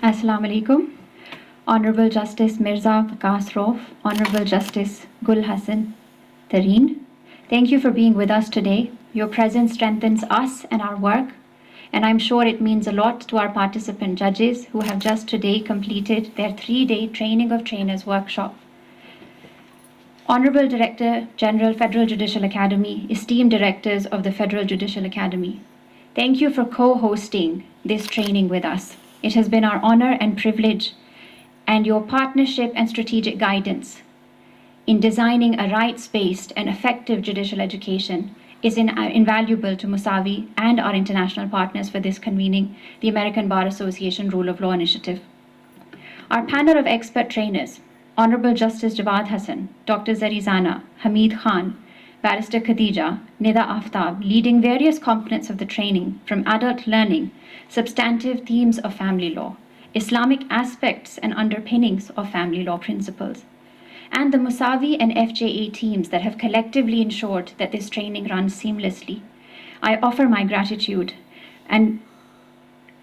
Assalamu alaikum. Honorable Justice Mirza Waqas Rauf, Honorable Justice Gul Hassan Tareen, thank you for being with us today. Your presence strengthens us and our work, and I'm sure it means a lot to our participant judges who have just today completed their 3-day Training of Trainers workshop. Honorable Director General, Federal Judicial Academy, esteemed directors of the Federal Judicial Academy, thank you for co-hosting this training with us. It has been our honor and privilege, and your partnership and strategic guidance in designing a rights-based and effective judicial education is invaluable to Musawi and our international partners for this convening the American Bar Association Rule of Law Initiative. Our panel of expert trainers, Honorable Justice Jawad Hassan, Dr. Zarizana, Hamid Khan, Barrister Khadija, Nida Aftab, leading various components of the training from adult learning, substantive themes of family law, Islamic aspects and underpinnings of family law principles, and the Musawi and FJA teams that have collectively ensured that this training runs seamlessly. I offer my gratitude and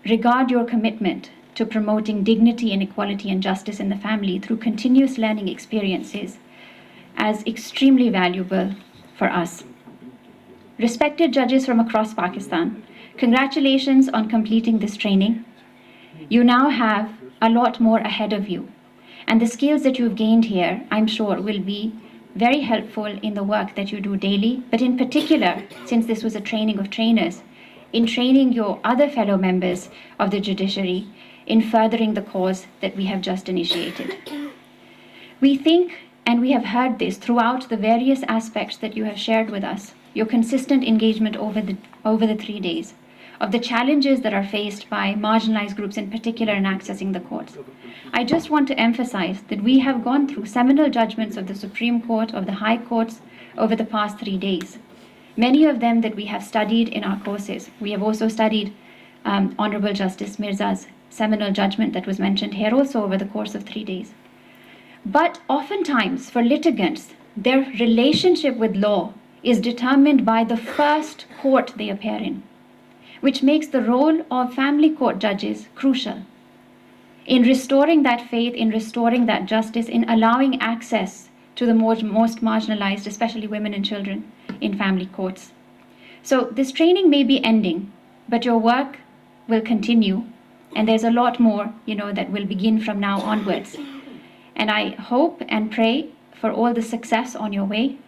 regard your commitment to promoting dignity and equality and justice in the family through continuous learning experiences as extremely valuable for us. Respected judges from across Pakistan, congratulations on completing this training. You now have a lot more ahead of you, and the skills that you've gained here, I'm sure, will be very helpful in the work that you do daily, but in particular, since this was a training of trainers, in training your other fellow members of the judiciary in furthering the cause that we have just initiated. We think, and we have heard this throughout the various aspects that you have shared with us, your consistent engagement over the 3 days, of the challenges that are faced by marginalized groups in particular in accessing the courts. I just want to emphasize that we have gone through seminal judgments of the Supreme Court, of the High Courts over the past 3 days. Many of them that we have studied in our courses. We have also studied Honorable Justice Mirza's seminal judgment that was mentioned here also over the course of 3 days. But oftentimes for litigants, their relationship with law is determined by the first court they appear in, which makes the role of family court judges crucial in restoring that faith, in restoring that justice, in allowing access to the most marginalized, especially women and children, in family courts. So this training may be ending, but your work will continue, and there's a lot more, that will begin from now onwards. And I hope and pray for all the success on your way,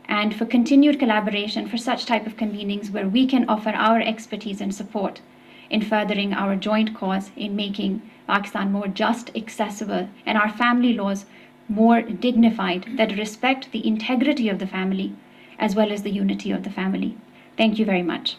and for continued collaboration for such type of convenings where we can offer our expertise and support in furthering our joint cause in making Pakistan more just, accessible, and our family laws more dignified, that respect the integrity of the family as well as the unity of the family. Thank you very much.